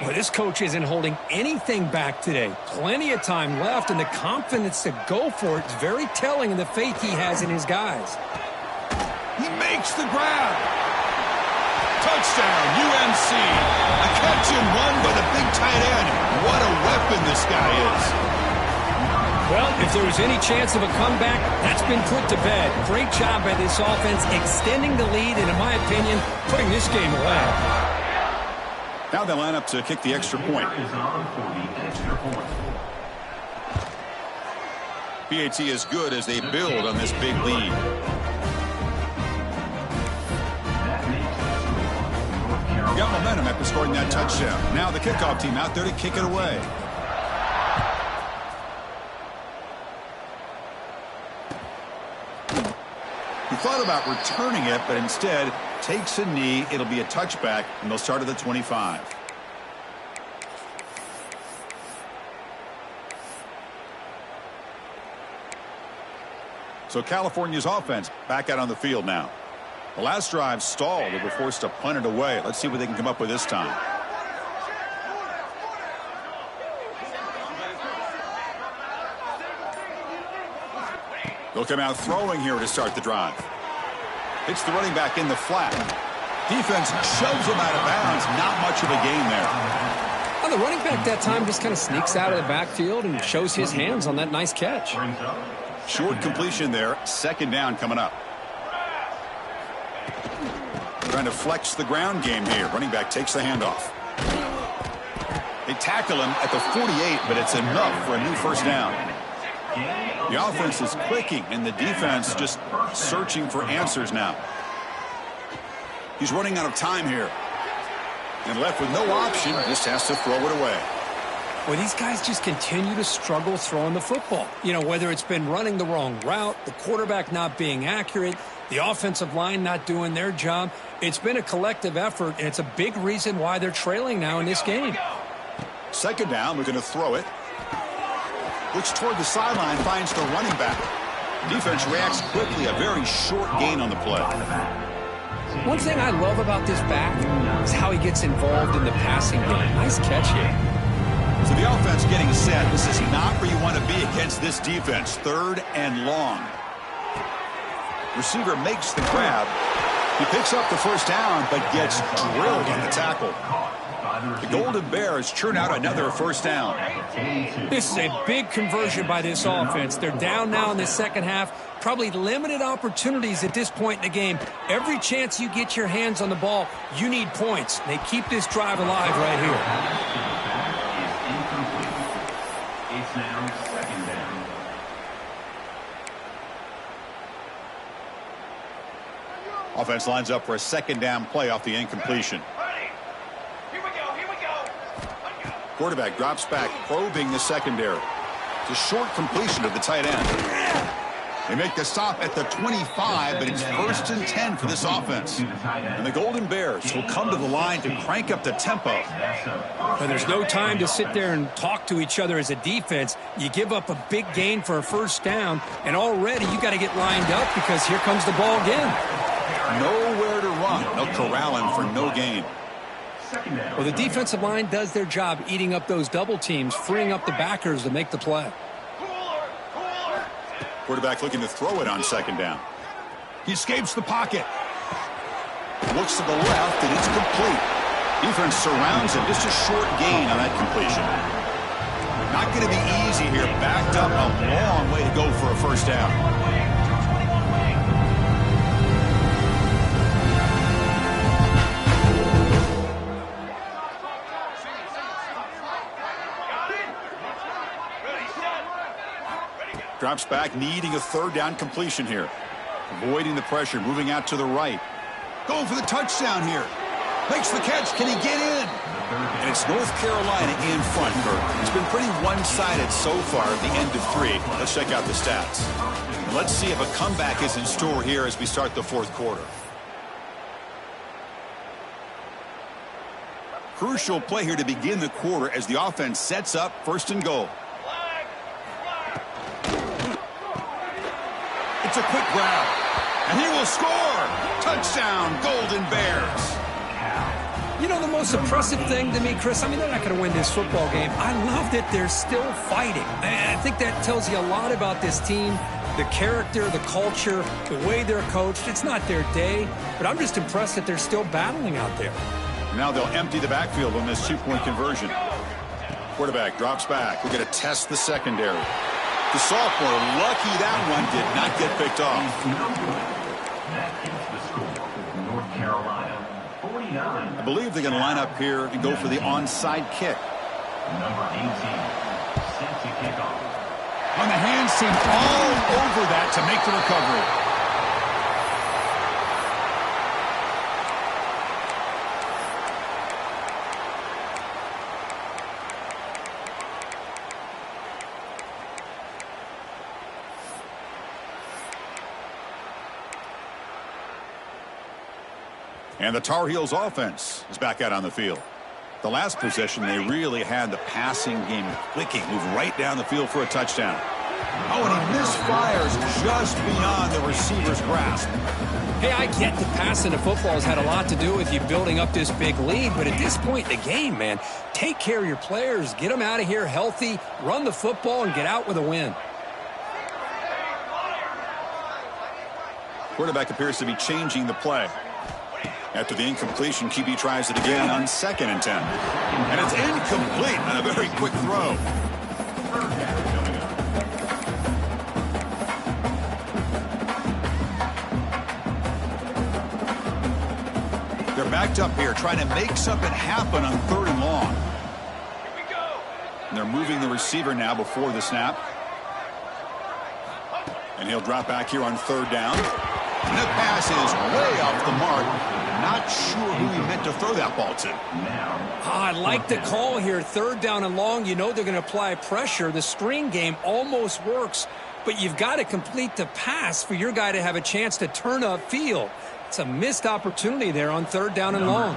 Well, this coach isn't holding anything back today. Plenty of time left, and the confidence to go for it is very telling in the faith he has in his guys. He makes the grab. Touchdown, UNC. A catch and run by the big tight end. What a weapon this guy is. Well, if there was any chance of a comeback, that's been put to bed. Great job by this offense extending the lead and, in my opinion, putting this game away. Now they line up to kick the extra point. PAT is good as they build on this big lead. Got momentum after scoring that touchdown. Now the kickoff team out there to kick it away. He thought about returning it, but instead takes a knee. It'll be a touchback, and they'll start at the 25. So California's offense back out on the field now. The last drive stalled. They were forced to punt it away. Let's see what they can come up with this time. They'll come out throwing here to start the drive. Hits the running back in the flat. Defense shoves him out of bounds. Not much of a gain there. Well, the running back that time just kind of sneaks out of the backfield and shows his hands on that nice catch. Short completion there. Second down coming up. Trying to flex the ground game here. Running back takes the handoff. They tackle him at the 48, but it's enough for a new first down. The offense is clicking, and the defense just searching for answers now. He's running out of time here. And left with no option, just has to throw it away. Well, these guys just continue to struggle throwing the football. You know, whether it's been running the wrong route, the quarterback not being accurate, the offensive line not doing their job. It's been a collective effort, and it's a big reason why they're trailing now in this game. Second down, we're going to throw it. Looks toward the sideline, finds the running back. Defense reacts quickly, a very short gain on the play. One thing I love about this back is how he gets involved in the passing game. Nice catch here. So the offense getting set. This is not where you want to be against this defense. Third and long. Receiver makes the grab. He picks up the first down, but gets drilled on the tackle. The Golden Bears churn out another first down. This is a big conversion by this offense. They're down now in the second half. Probably limited opportunities at this point in the game. Every chance you get your hands on the ball, you need points. They keep this drive alive right here. It's now second down. Offense lines up for a second down play off the incompletion. Quarterback drops back, probing the secondary. It's a short completion of the tight end. They make the stop at the 25, but it's 1st and 10 for this offense. And the Golden Bears will come to the line to crank up the tempo. But there's no time to sit there and talk to each other as a defense. You give up a big gain for a first down, and already you got to get lined up because here comes the ball again. Nowhere to run. They'll corral him for no gain. Well, the defensive line does their job eating up those double teams, freeing up the backers to make the play. Quarterback looking to throw it on second down. He escapes the pocket. Looks to the left, and it's complete. Defense surrounds him. Just a short gain on that completion. Not going to be easy here. Backed up a long way to go for a first down. Drops back, needing a third down completion here. Avoiding the pressure, moving out to the right. Going for the touchdown here. Makes the catch. Can he get in? And it's North Carolina in front, Kurt. It's been pretty one-sided so far at the end of 3. Let's check out the stats. And let's see if a comeback is in store here as we start the fourth quarter. crucial play here to begin the quarter as the offense sets up 1st and goal. It's a quick grab, and he will score. Touchdown, Golden Bears. You know, the most impressive thing to me, Chris, I mean, they're not going to win this football game. I love that they're still fighting. I think that tells you a lot about this team, the character, the culture, the way they're coached. It's not their day, but I'm just impressed that they're still battling out there. Now they'll empty the backfield on this 2-point conversion. Quarterback drops back. We're going to test the secondary. The sophomore, lucky that one did not get picked off. That is the score. North Carolina, 49. I believe they're going to line up here and go for the onside kick. Number 18, set to kick off. On the hands team all over that to make the recovery. And the Tar Heels offense is back out on the field. The last possession, they really had the passing game clicking, move right down the field for a touchdown. Oh, and he misfires just beyond the receiver's grasp. Hey, I get the passing of football has had a lot to do with you building up this big lead, but at this point in the game, man, take care of your players, get them out of here healthy, run the football, and get out with a win. Quarterback appears to be changing the play. After the incompletion, QB tries it again on 2nd and 10. And it's incomplete on a very quick throw. They're backed up here, trying to make something happen on 3rd and long. Here we go. And they're moving the receiver now before the snap. And he'll drop back here on 3rd down. And that pass is way off the mark. Not sure who he meant to throw that ball to. I like the call here. 3rd down and long. You know they're going to apply pressure. The screen game almost works, but you've got to complete the pass for your guy to have a chance to turn upfield. It's a missed opportunity there on 3rd down and long.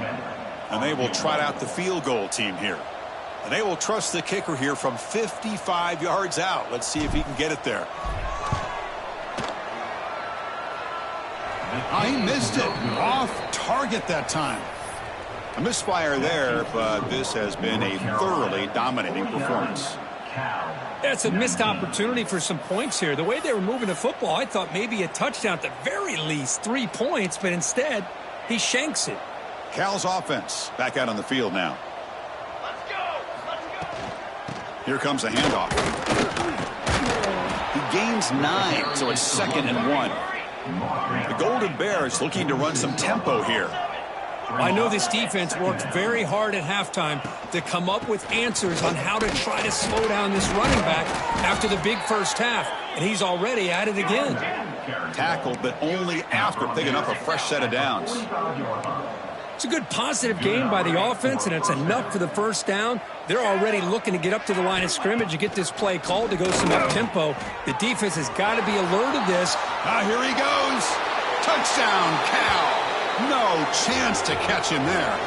And they will trot out the field goal team here. And they will trust the kicker here from 55 yards out. Let's see if he can get it there. Oh, he missed it. Off target that time. A misfire there, but this has been a thoroughly dominating performance. That's a missed opportunity for some points here. The way they were moving the football, I thought maybe a touchdown at the very least, 3 points, but instead, he shanks it. Cal's offense back out on the field now. Let's go. Here comes a handoff. He gains 9, so it's 2nd and 1. The Golden Bears looking to run some tempo here. I know this defense worked very hard at halftime to come up with answers on how to try to slow down this running back after the big first half, and he's already at it again. Tackled, but only after picking up a fresh set of downs. It's a good positive game by the offense, and it's enough for the 1st down. They're already looking to get up to the line of scrimmage and get this play called to go some up-tempo. The defense has got to be alert of this. Here he goes. Touchdown, Cal. No chance to catch him there.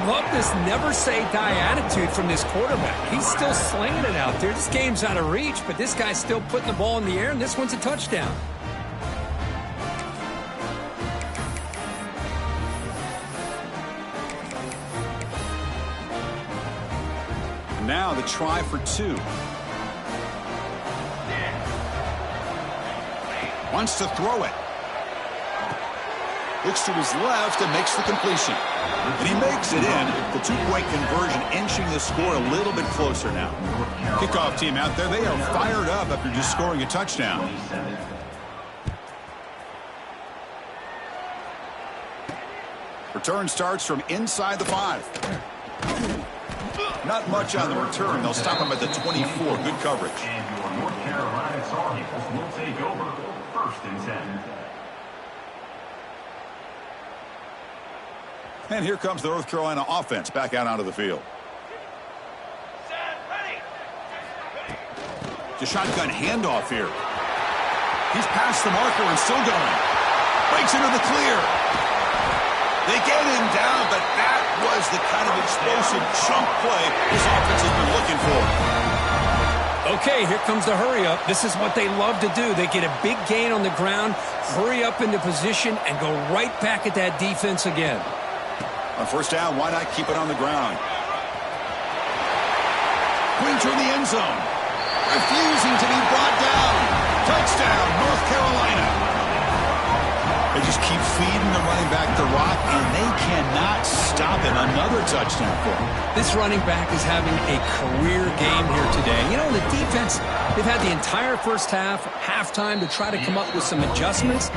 Love this never-say-die attitude from this quarterback. He's still slinging it out there. This game's out of reach, but this guy's still putting the ball in the air, and this one's a touchdown. Now the try for 2. Wants to throw it. Looks to his left and makes the completion. And he makes it in. The 2-point conversion inching the score a little bit closer now. Kickoff team out there, they are fired up after just scoring a touchdown. Return starts from inside the 5. Not much on the return. They'll stop him at the 24. Good coverage. And your North Carolina Tar Heels will take over 1st and 10. And here comes the North Carolina offense back out onto the field. The shotgun handoff here. He's past the marker and still going. Breaks into the clear. They get him down, but that was the kind of explosive chunk play this offense has been looking for. Okay, here comes the hurry up. This is what they love to do. They get a big gain on the ground, hurry up into position, and go right back at that defense again. On first down, why not keep it on the ground? Quinter in the end zone. Refusing to be brought down. Touchdown, North Carolina. They just keep feeding the running back the rock, and they cannot stop him. Another touchdown for him. This running back is having a career game here today. You know, the defense, they've had the entire first half, halftime, to try to come up with some adjustments.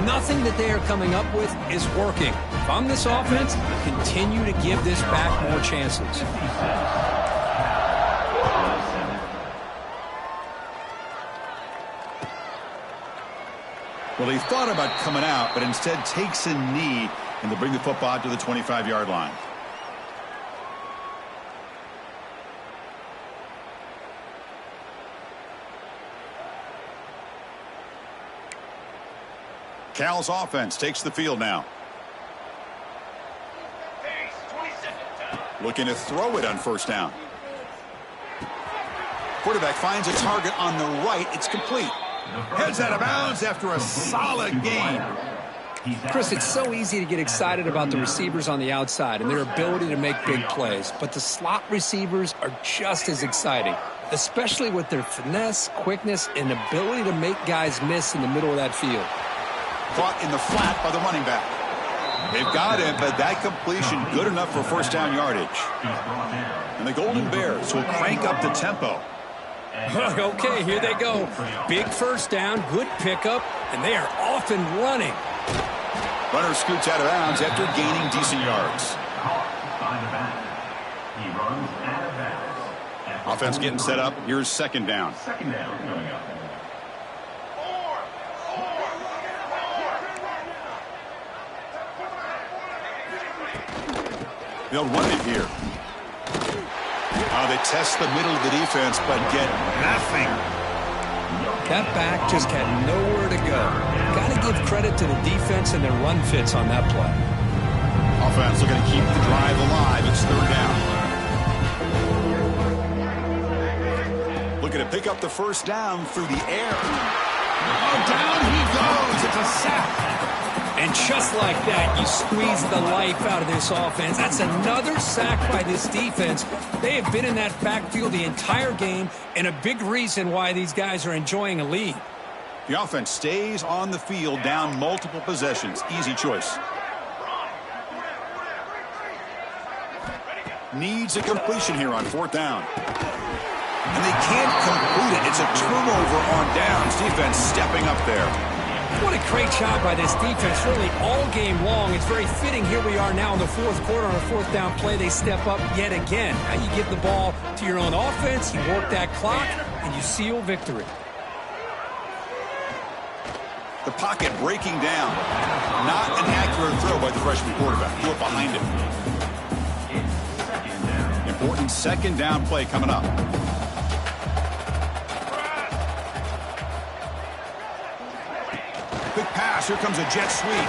Nothing that they are coming up with is working. If I'm this offense, continue to give this back more chances. Well, he thought about coming out, but instead takes a knee, and they'll bring the football out to the 25-yard line. Cal's offense takes the field now. Looking to throw it on first down. Quarterback finds a target on the right. It's complete. Heads out of bounds after a solid game. Chris, it's so easy to get excited about the receivers on the outside and their ability to make big plays, but the slot receivers are just as exciting, especially with their finesse, quickness, and ability to make guys miss in the middle of that field. Caught in the flat by the running back. They've got him, but that completion good enough for first down yardage. And the Golden Bears will crank up the tempo. Okay, here they go. Big first down, good pickup, and they are off and running. Runner scoots out of bounds after gaining decent yards. Offense getting set up. Here's second down. They'll run it here. They test the middle of the defense, but get nothing. That back just had nowhere to go. Got to give credit to the defense and their run fits on that play. Offense looking to keep the drive alive. It's third down. Looking to pick up the first down through the air. Oh, down he goes. It's a sack. And just like that, you squeeze the life out of this offense. That's another sack by this defense. They have been in that backfield the entire game, and a big reason why these guys are enjoying a lead. The offense stays on the field down multiple possessions. Easy choice. Needs a completion here on fourth down. And they can't complete it. It's a turnover on downs. Defense stepping up there. What a great job by this defense, really all game long. It's very fitting. Here we are now in the fourth quarter on a fourth down play. They step up yet again. Now you give the ball to your own offense, you work that clock, and you seal victory. The pocket breaking down. Not an accurate throw by the freshman quarterback. Threw it behind him. Important second down play coming up. Quick pass. Here comes a jet sweep.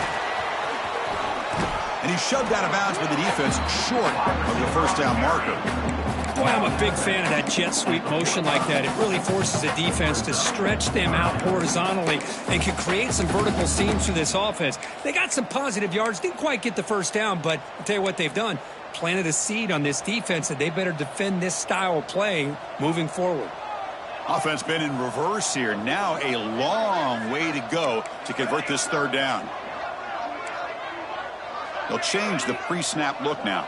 And he's shoved out of bounds by the defense short of the first down marker. Boy, I'm a big fan of that jet sweep motion like that. It really forces the defense to stretch them out horizontally and can create some vertical seams for this offense. They got some positive yards. Didn't quite get the first down, but I'll tell you what they've done. Planted a seed on this defense that they better defend this style of play moving forward. Offense been in reverse here. Now a long way to go to convert this third down. They'll change the pre-snap look now.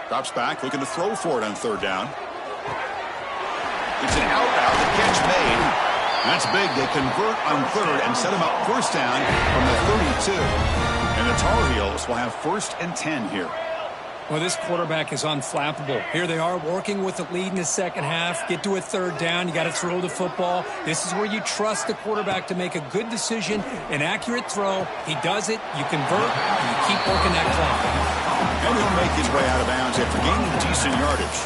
Drops back, looking to throw for it on third down. It's an out the catch made. That's big. They convert on third and set him up first down from the 32. And the Tar Heels will have 1st and 10 here. Well, this quarterback is unflappable. Here they are working with the lead in the second half. Get to a third down. You got to throw the football. This is where you trust the quarterback to make a good decision, an accurate throw. He does it. You convert, and you keep working that clock. And he'll make his way out of bounds after gaining decent yardage.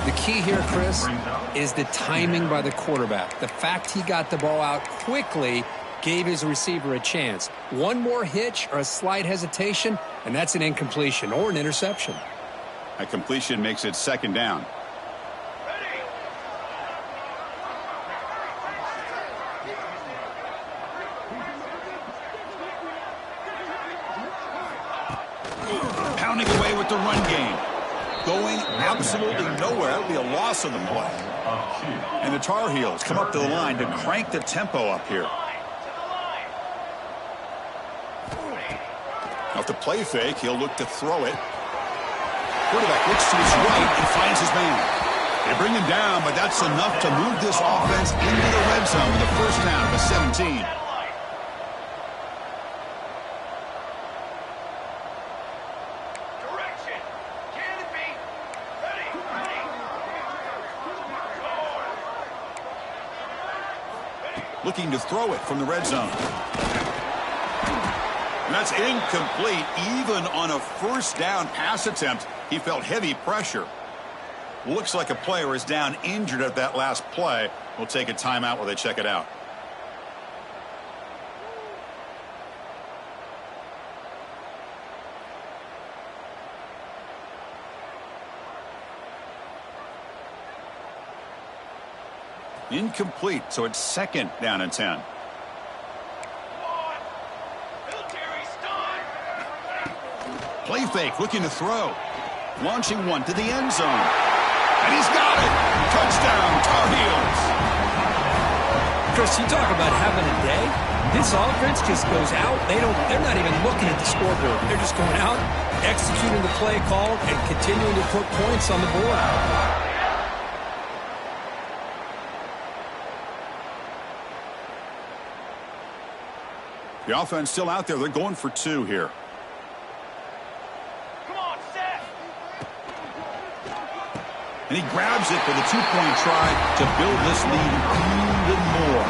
The key here, Chris, is the timing by the quarterback. The fact he got the ball out quickly gave his receiver a chance. One more hitch or a slight hesitation, and that's an incompletion or an interception. A completion makes it second down. Pounding away with the run game. Going absolutely nowhere. That would be a loss of the play. And the Tar Heels come up to the line to crank the tempo up here. Off the play fake, he'll look to throw it. Quarterback looks to his right and finds his man. They bring him down, but that's enough to move this offense into the red zone with a first down of the 17. Looking to throw it from the red zone. And that's incomplete. Even on a first down pass attempt, he felt heavy pressure. Looks like a player is down injured at that last play. We'll take a timeout while they check it out. Incomplete, so it's second down and 10. Play fake, looking to throw. Launching one to the end zone. And he's got it! Touchdown, Tar Heels! Chris, you talk about having a day. This offense just goes out. They're not even looking at the scoreboard. They're just going out, executing the play call, and continuing to put points on the board. The offense still out there. They're going for two here. Come on, Seth. And he grabs it for the two-point try to build this lead even more.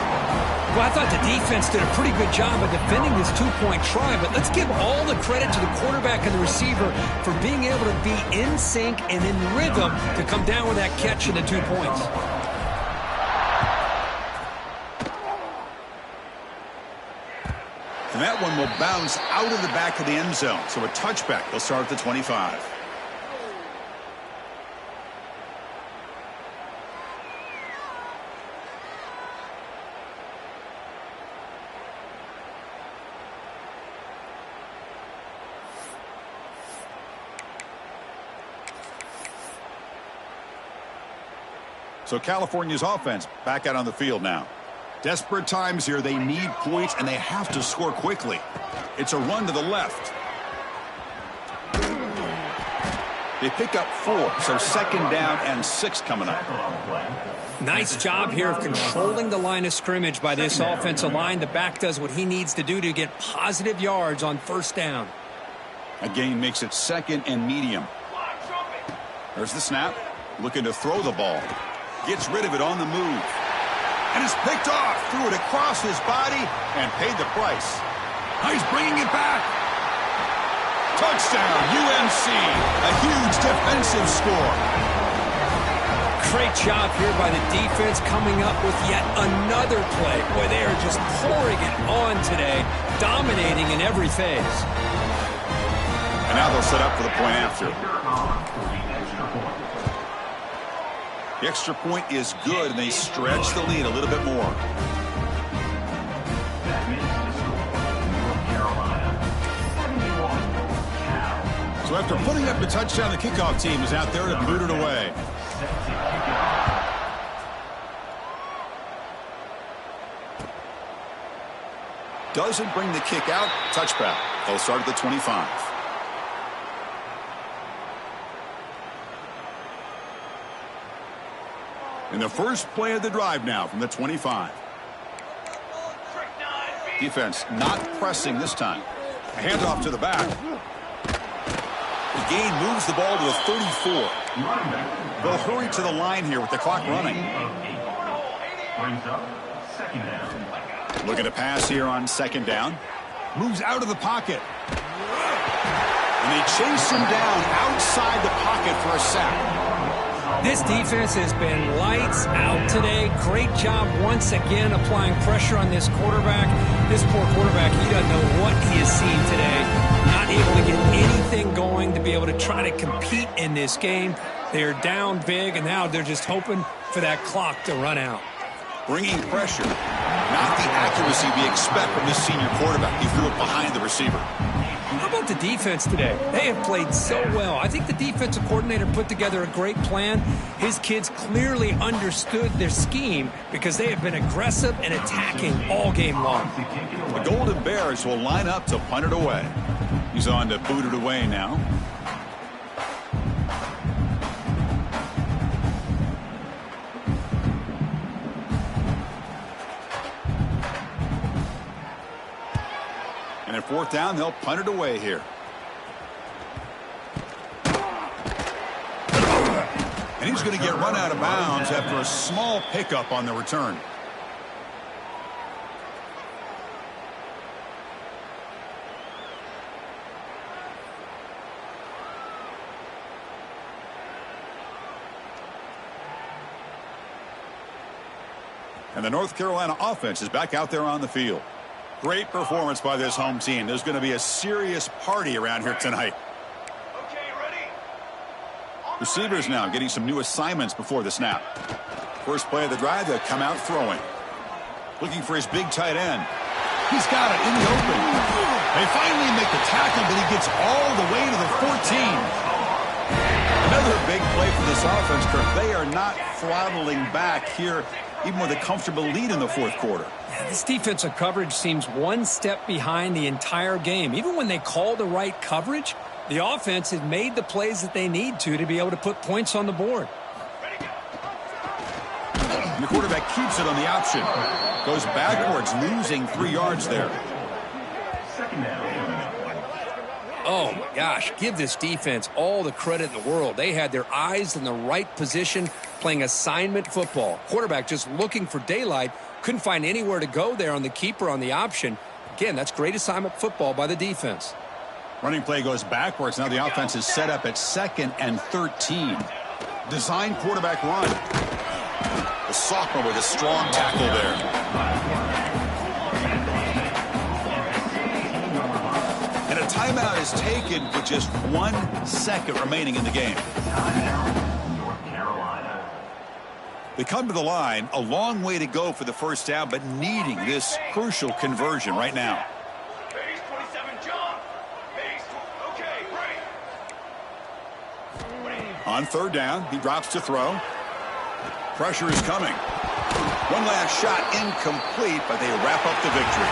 Well, I thought the defense did a pretty good job of defending this two-point try, but let's give all the credit to the quarterback and the receiver for being able to be in sync and in rhythm to come down with that catch and the 2 points. And that one will bounce out of the back of the end zone. So a touchback. They'll start at the 25. So California's offense back out on the field now. Desperate times here. They need points, and they have to score quickly. It's a run to the left. They pick up 4, so second down and 6 coming up. Nice job here of controlling the line of scrimmage by this offensive line. The back does what he needs to do to get positive yards on first down. A gain makes it second and medium. There's the snap. Looking to throw the ball. Gets rid of it on the move. And it's picked off. Threw it across his body and paid the price. Now he's bringing it back. Touchdown, UNC. A huge defensive score. Great job here by the defense coming up with yet another play. Boy, they are just pouring it on today, dominating in every phase. And now they'll set up for the point after. The extra point is good, and they stretch the lead a little bit more. So after putting up the touchdown, the kickoff team is out there to boot it away. Doesn't bring the kick out. Touchback. They'll start at the 25. In the first play of the drive now from the 25. Defense not pressing this time. A handoff to the back. The gain moves the ball to the 34. They'll hurry to the line here with the clock running. Looking to pass here on second down. Moves out of the pocket. And they chase him down outside the pocket for a sack. This defense has been lights out today. Great job once again applying pressure on this quarterback. This poor quarterback, he doesn't know what he has seen today. Not able to get anything going to be able to try to compete in this game. They're down big, and now they're just hoping for that clock to run out. Bringing pressure. Not the accuracy we expect from this senior quarterback. He threw it behind the receiver. How about the defense today? They have played so well. I think the defensive coordinator put together a great plan. His kids clearly understood their scheme because they have been aggressive and attacking all game long. The Golden Bears will line up to punt it away. He's on to boot it away now. And at fourth down, they'll punt it away here. And he's going to get run out of bounds after a small pickup on the return. And the North Carolina offense is back out there on the field. Great performance by this home team. There's going to be a serious party around here tonight. Okay, ready. Receivers now getting some new assignments before the snap. First play of the drive, they'll come out throwing. Looking for his big tight end. He's got it in the open. They finally make the tackle, but he gets all the way to the 14. Another big play for this offense, Kirk. They are not throttling back here, even with a comfortable lead in the fourth quarter. Yeah, this defensive coverage seems one step behind the entire game. Even when they call the right coverage, the offense has made the plays that they need to be able to put points on the board. And the quarterback keeps it on the option. Goes backwards, losing 3 yards there. Second down. Oh, my gosh. Give this defense all the credit in the world. They had their eyes in the right position, playing assignment football. Quarterback just looking for daylight. Couldn't find anywhere to go there on the keeper on the option. Again, that's great assignment football by the defense. Running play goes backwards. Now the offense is set up at 2nd and 13. Design quarterback run. The sophomore with a strong tackle there. And a timeout is taken with just 1 second remaining in the game. North Carolina. They come to the line, a long way to go for the first down, but needing this crucial conversion right now. Base 27, John. Base. Okay, break. On third down, he drops to throw. Pressure is coming. One last shot incomplete, but they wrap up the victory.